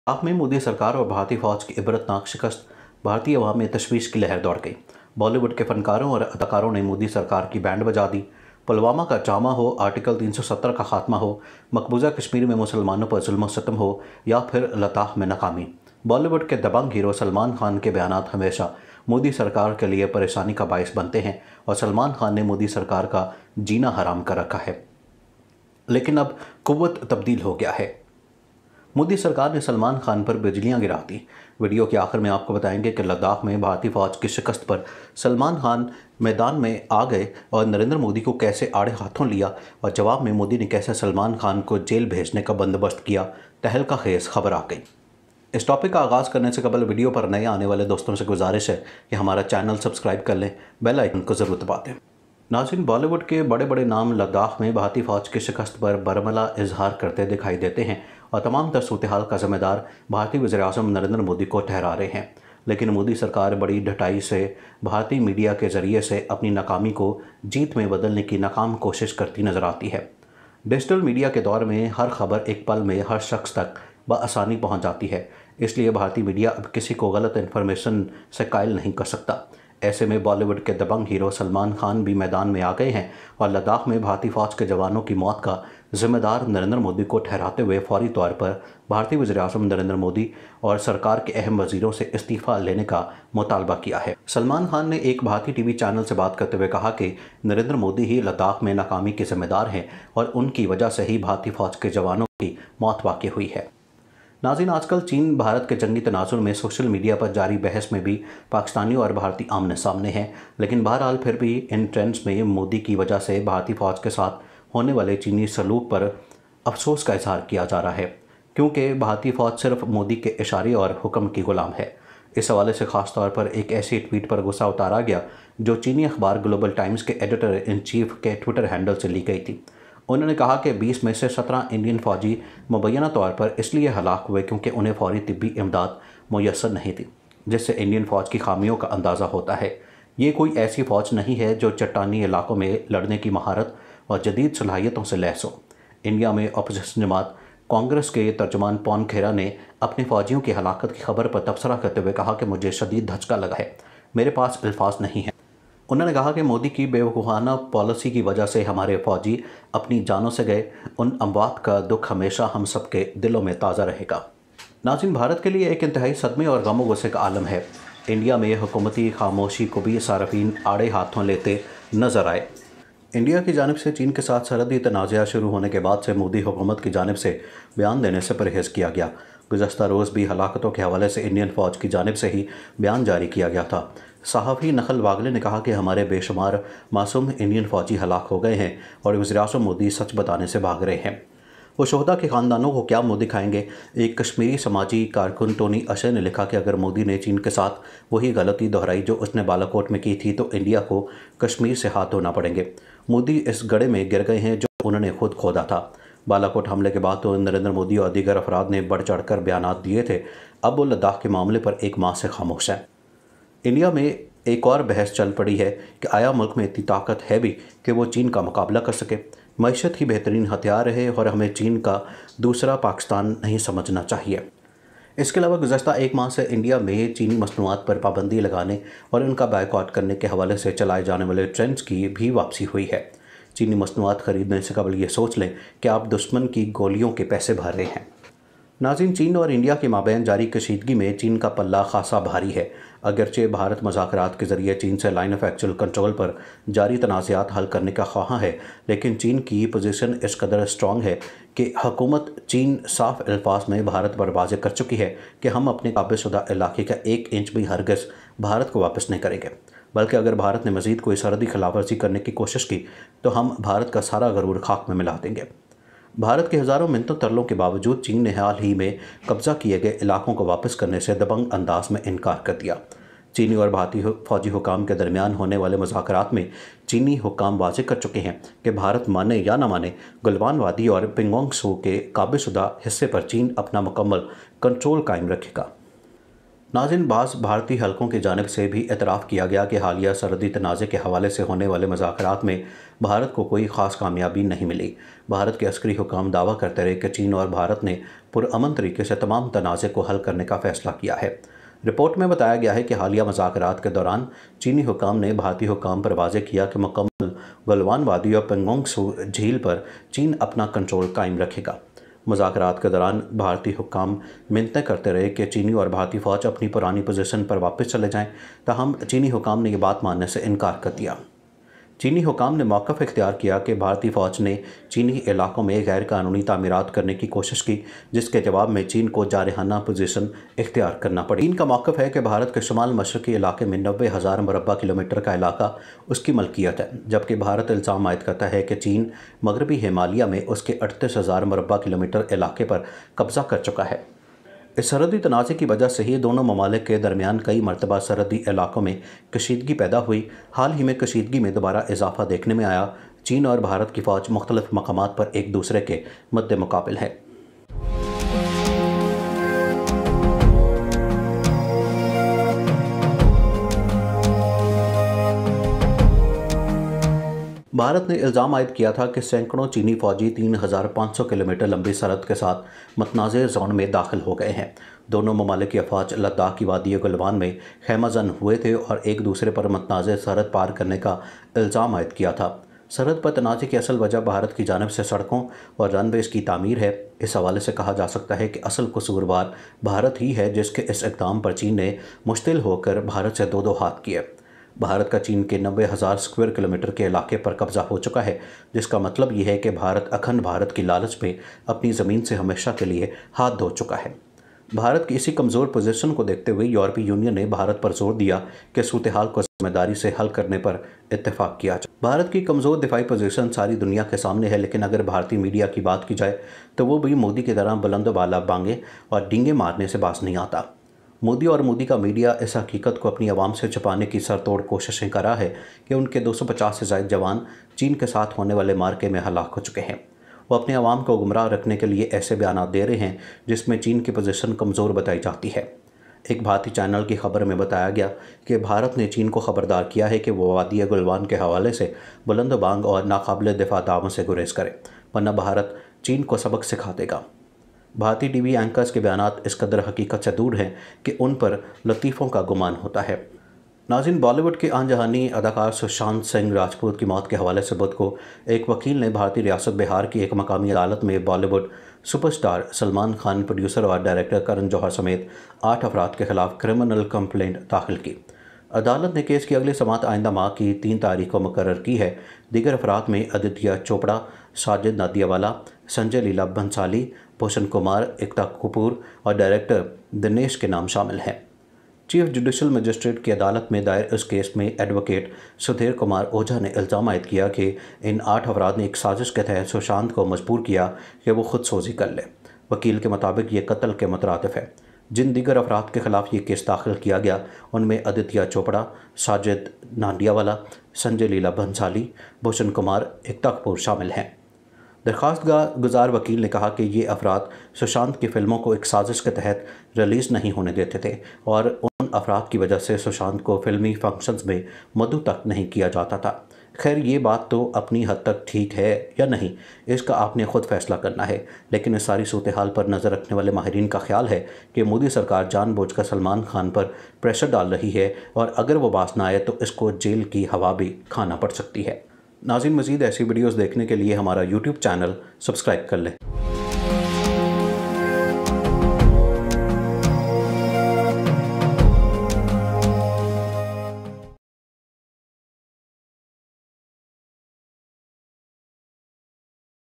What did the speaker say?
आप में मोदी सरकार और भारतीय फौज की इबरतनाक शिकस्त, भारतीय अवाम में तशवीश की लहर दौड़ गई। बॉलीवुड के फनकारों और अदाकारों ने मोदी सरकार की बैंड बजा दी। पुलवामा का ड्रामा हो, आर्टिकल 370 का खात्मा हो, मकबूजा कश्मीर में मुसलमानों पर जुल्म सितम हो या फिर लद्दाख में नाकामी, बॉलीवुड के दबंग हीरो सलमान खान के बयानात हमेशा मोदी सरकार के लिए परेशानी का बायस बनते हैं और सलमान खान ने मोदी सरकार का जीना हराम कर रखा है। लेकिन अब कुव्वत तब्दील हो गया है। मोदी सरकार ने सलमान खान पर बिजलियां गिरा दी। वीडियो के आखिर में आपको बताएंगे कि लद्दाख में भारतीय फौज की शिकस्त पर सलमान खान मैदान में आ गए और नरेंद्र मोदी को कैसे आड़े हाथों लिया और जवाब में मोदी ने कैसे सलमान खान को जेल भेजने का बंदोबस्त किया। तहलका खेज खबर आ गई। इस टॉपिक का आगाज़ करने से कबल वीडियो पर नए आने वाले दोस्तों से गुजारिश है कि हमारा चैनल सब्सक्राइब कर लें, बेल आइकन को ज़रूर दबा दें। नाज़रीन, बॉलीवुड के बड़े बड़े नाम लद्दाख में भारतीय फौज की शिकस्त पर बरमला इजहार करते दिखाई देते हैं और तमाम तर सूरत-ए-हाल का ज़िम्मेदार भारतीय वज़ीर-ए-आज़म नरेंद्र मोदी को ठहरा रहे हैं। लेकिन मोदी सरकार बड़ी ढटाई से भारतीय मीडिया के ज़रिए से अपनी नाकामी को जीत में बदलने की नाकाम कोशिश करती नज़र आती है। डिजिटल मीडिया के दौर में हर खबर एक पल में हर शख्स तक बआसानी पहुँच जाती है, इसलिए भारतीय मीडिया अब किसी को गलत इन्फॉर्मेशन से कायल नहीं कर सकता। ऐसे में बॉलीवुड के दबंग हीरो सलमान खान भी मैदान में आ गए हैं और लद्दाख में भारतीय फौज के जवानों की मौत का जिम्मेदार नरेंद्र मोदी को ठहराते हुए फौरी तौर पर भारतीय वज़ीर-ए-आज़म नरेंद्र मोदी और सरकार के अहम वजीरों से इस्तीफ़ा लेने का मुतालबा किया है। सलमान खान ने एक भारतीय टीवी चैनल से बात करते हुए कहा कि नरेंद्र मोदी ही लद्दाख में नाकामी के जिम्मेदार हैं और उनकी वजह से ही भारतीय फौज के जवानों की मौत वाक़ई हुई है। नाज़रीन, आजकल चीन भारत के जंगी तनाजुर में सोशल मीडिया पर जारी बहस में भी पाकिस्तानी और भारतीय आमने सामने हैं। लेकिन बहरहाल फिर भी इन ट्रेंड्स में मोदी की वजह से भारतीय फ़ौज के साथ होने वाले चीनी सलूक पर अफसोस का इजहार किया जा रहा है, क्योंकि भारतीय फ़ौज सिर्फ मोदी के इशारे और हुक्म की गुलाम है। इस हवाले से ख़ास तौर पर एक ऐसी ट्वीट पर गुस्सा उतारा गया जो चीनी अखबार ग्लोबल टाइम्स के एडिटर इन चीफ के ट्विटर हैंडल से ली गई थी। उन्होंने कहा कि 20 में से 17 इंडियन फ़ौजी मुबैना तौर पर इसलिए हलाक हुए क्योंकि उन्हें फौरी तिब्बी इमदाद मुयस्सर नहीं थी, जिससे इंडियन फ़ौज की खामियों का अंदाज़ा होता है। ये कोई ऐसी फ़ौज नहीं है जो चट्टानी इलाकों में लड़ने की महारत और जदीद सलाहियतों से लैस हो। इंडिया में अपोजिशन जमात कांग्रेस के तर्जुमान पवन खेरा ने अपने फ़ौजियों की हलाकत की खबर पर तबसरा करते हुए कहा कि मुझे शदीद धचका लगा है, मेरे पास अल्फाज नहीं है। उन्होंने कहा कि मोदी की बेवकूफ़ाना पॉलिसी की वजह से हमारे फ़ौजी अपनी जानों से गए, उन अमवात का दुख हमेशा हम सब के दिलों में ताज़ा रहेगा। नाज़रीन, भारत के लिए एक इंतहाई सदमे और गम गुस्से का आलम है। इंडिया में हुकूमती खामोशी को भी सार्फिन आड़े हाथों लेते नज़र आए। इंडिया की जानिब से चीन के साथ सरहदी तनाज़ा शुरू होने के बाद से मोदी हुकूमत की जानिब से बयान देने से परहेज़ किया गया। गुज़श्ता रोज़ भी हलाकतों के हवाले से इंडियन फ़ौज की जानिब से ही बयान जारी किया गया था। सहाफ़ी नखल वागले ने कहा कि हमारे बेशुमार मासूम इंडियन फ़ौजी हलाक हो गए हैं और वज़ीर-ए-आज़म मोदी सच बताने से भाग रहे हैं। वो शोहदा के ख़ानदानों को क्या मुँह दिखाएंगे। एक कश्मीरी समाजी कारकुन टोनी अशर ने लिखा कि अगर मोदी ने चीन के साथ वही गलती दोहराई जो उसने बालाकोट में की थी तो इंडिया को कश्मीर से हाथ धोना पड़ेंगे। मोदी इस गड्ढे में गिर गए हैं जो उन्होंने खुद खोदा था। बालाकोट हमले के बाद तो नरेंद्र मोदी और दीगर अफराद ने बढ़ चढ़ कर बयानात दिए थे, अब वो लद्दाख के मामले पर एक माह से खामोश हैं। इंडिया में एक और बहस चल पड़ी है कि आया मुल्क में इतनी ताकत है भी कि वो चीन का मुकाबला कर सके। मईशत ही बेहतरीन हथियार है और हमें चीन का दूसरा पाकिस्तान नहीं समझना चाहिए। इसके अलावा गुज़श्ता एक माह से इंडिया में चीनी मसनूआत पर पाबंदी लगाने और उनका बायकॉट करने के हवाले से चलाए जाने वाले ट्रेंड्स की भी वापसी हुई है। चीनी मसनूआत ख़रीदने से कबल ये सोच लें कि आप दुश्मन की गोलियों के पैसे भर रहे हैं। नाज़रीन, चीन और इंडिया के माबैन जारी कशीदगी में चीन का पल्ला खासा भारी है। अगरचे भारत मुज़ाकरात के ज़रिए चीन से लाइन ऑफ एक्चुअल कंट्रोल पर जारी तनाज़ात हल करने का ख्वाह है, लेकिन चीन की पोजीशन इस कदर स्ट्रॉन्ग है कि हुकूमत चीन साफ अल्फाज में भारत पर वाज़ेह कर चुकी है कि हम अपने काबिज़शुदा इलाके का 1 इंच भी हरगिज़ भारत को वापस नहीं करेंगे, बल्कि अगर भारत ने मज़ीद कोई सरहदी खिलाफवर्जी करने की कोशिश की तो हम भारत का सारा गरूर खाक में मिला देंगे। भारत के हज़ारों मिन्नतों तरलों के बावजूद चीन ने हाल ही में कब्ज़ा किए गए इलाकों को वापस करने से दबंग अंदाज में इनकार कर दिया। चीनी और भारतीय फ़ौजी हुकाम के दरमियान होने वाले मुज़ाकरात में चीनी हुकाम वाज़ेह कर चुके हैं कि भारत माने या न माने गलवान वादी और पिंगोंग त्सो के काबिज़शुदा हिस्से पर चीन अपना मुकम्मल कंट्रोल कायम रखेगा। नाज़रीन, बाज़ भारतीय हलकों की जानिब से भी एतराफ़ किया गया कि हालिया सरहदी तनाज़े के हवाले से होने वाले मुज़ाकरात में भारत को कोई ख़ास कामयाबी नहीं मिली। भारत के अस्करी हुकाम दावा करते रहे कि चीन और भारत ने पुरअमन तरीके से तमाम तनाज़े को हल करने का फ़ैसला किया है। रिपोर्ट में बताया गया है कि हालिया मुज़ाकरात के दौरान चीनी हुकाम ने भारतीय हुकाम पर वाज़े किया कि मुकम्मल गलवान वादी और पेंगोंग त्सू झील पर चीन अपना कंट्रोल कायम रखेगा। मुज़ाकरात के दौरान भारतीय हुक्काम मिन्नतें करते रहे कि चीनी और भारतीय फ़ौज अपनी पुरानी पोजीशन पर वापस चले जाएं, ताहम चीनी हुक्काम ने यह बात मानने से इनकार कर दिया। चीनी हुक्काम ने मौक़िफ़ इख्तियार किया कि भारतीय फ़ौज ने चीनी इलाकों में गैर कानूनी तामीरात करने की कोशिश की, जिसके जवाब में चीन को जारहाना पोजीशन इख्तियार करना पड़ी। चीन का मौक़िफ़ है कि भारत के शुमाल मशरक़ी इलाके में 90,000 मुरब्बा किलोमीटर का इलाका उसकी मलकियत है, जबकि भारत इल्ज़ाम आयद करता है कि चीन मगरबी हिमालय में उसके 38,000 मुरब्बा किलोमीटर इलाके पर कब्ज़ा कर चुका है। इस सरहदी तनाज़े की वजह से ही दोनों ममालिक के दरमियान कई मरतबा सरहदी इलाकों में कशीदगी पैदा हुई। हाल ही में कशीदगी में दोबारा इजाफा देखने में आया। चीन और भारत की फ़ौज मुख्तलिफ मकामात पर एक दूसरे के मद्दे मुकाबिल है। भारत ने इल्ज़ाम आयद किया था कि सैकड़ों चीनी फ़ौजी 3,500 किलोमीटर लंबी सरहद के साथ मतनाज़े जोन में दाखिल हो गए हैं। दोनों ममालिक की अफ़वाज लद्दाख की वादी गलवान में खैमाजन हुए थे और एक दूसरे पर मतनाज़े सरहद पार करने का इल्ज़ाम आयद किया था। सरहद पर तनाज़े की असल वजह भारत की जानिब से सड़कों और रनवेज़ की तामीर है। इस हवाले से कहा जा सकता है कि असल कसूरवार भारत ही है, जिसके इस इक़दाम पर चीन ने मुश्तिल होकर भारत से दो हाथ किए। भारत का चीन के 90,000 स्क्वायर किलोमीटर के इलाके पर कब्ज़ा हो चुका है, जिसका मतलब यह है कि भारत अखंड भारत की लालच में अपनी ज़मीन से हमेशा के लिए हाथ धो चुका है। भारत की इसी कमज़ोर पोजीशन को देखते हुए यूरोपीय यूनियन ने भारत पर जोर दिया कि सूरत हाल को ज़िम्मेदारी से हल करने पर इत्तेफाक किया जाए। भारत की कमज़ोर दिफाई पोजीशन सारी दुनिया के सामने है, लेकिन अगर भारतीय मीडिया की बात की जाए तो वो भी मोदी की तरह बुलंद बाला बांगे और डींगे मारने से बाज नहीं आता। मोदी और मोदी का मीडिया इस हकीकत को अपनी आवाम से छुपाने की सरतोड़ कोशिशें कर रहा है कि उनके 250 से ज़ायद जवान चीन के साथ होने वाले मार्के में हलाक हो चुके हैं। वो अपने आवाम को गुमराह रखने के लिए ऐसे बयान दे रहे हैं जिसमें चीन की पोजीशन कमज़ोर बताई जाती है। एक भारतीय चैनल की खबर में बताया गया कि भारत ने चीन को खबरदार किया है कि वो वादी गलवान के हवाले से बुलंद बांग और नाकाबिल दिफा दावों से गुरेज करे, वरना भारत चीन को सबक सिखा देगा। भारतीय टीवी एंकर्स के बयानात इस कदर हकीकत से दूर हैं कि उन पर लतीफ़ों का गुमान होता है। नाज़रीन, बॉलीवुड के आनजहानी अदाकार सुशांत सिंह राजपूत की मौत के हवाले से बुध को एक वकील ने भारतीय रियासत बिहार की एक मकामी अदालत में बॉलीवुड सुपरस्टार सलमान खान, प्रोड्यूसर और डायरेक्टर करण जौहर समेत 8 अफराद के खिलाफ क्रिमिनल कंप्लेंट दाखिल की। अदालत ने केस की अगली समाअत आइंदा माह की 3 तारीख को मुकर्रर की है। दीगर अफराद में आदित्य चोपड़ा, साजिद नादियावाला, संजय लीला बंसाली, भूषण कुमार, एकता कपूर और डायरेक्टर दिनेश के नाम शामिल हैं। चीफ जुडिशल मजिस्ट्रेट की अदालत में दायर इस केस में एडवोकेट सुधीर कुमार ओझा ने इल्ज़ाम आयद किया कि इन 8 अफराद ने एक साजिश के तहत सुशांत को मजबूर किया कि वो खुद सोजी कर ले। वकील के मुताबिक ये कत्ल के मुतरादिफ है। जिन दीगर अफराद के खिलाफ ये केस दाखिल किया गया उनमें आदित्य चोपड़ा, साजिद नादियावाला, संजय लीला बंसाली, भूषण कुमार, एकता कपूर शामिल हैं। दरख्वास्त गुजार वकील ने कहा कि ये अफराद सुशांत की फ़िल्मों को एक साजिश के तहत रिलीज़ नहीं होने देते थे और उन अफराद की वजह से सुशांत को फ़िल्मी फंक्शंस में मदऊ तक नहीं किया जाता था। खैर, ये बात तो अपनी हद तक ठीक है या नहीं, इसका आपने ख़ुद फैसला करना है, लेकिन इस सारी सूरत हाल पर नज़र रखने वाले माहिरीन का ख्याल है कि मोदी सरकार जानबूझकर सलमान खान पर प्रेशर डाल रही है और अगर वो बाज ना आए तो इसको जेल की हवा भी खाना पड़ सकती है। नाज़रीन, मज़ीद ऐसी वीडियोज़ देखने के लिए हमारा YouTube चैनल सब्सक्राइब कर लें।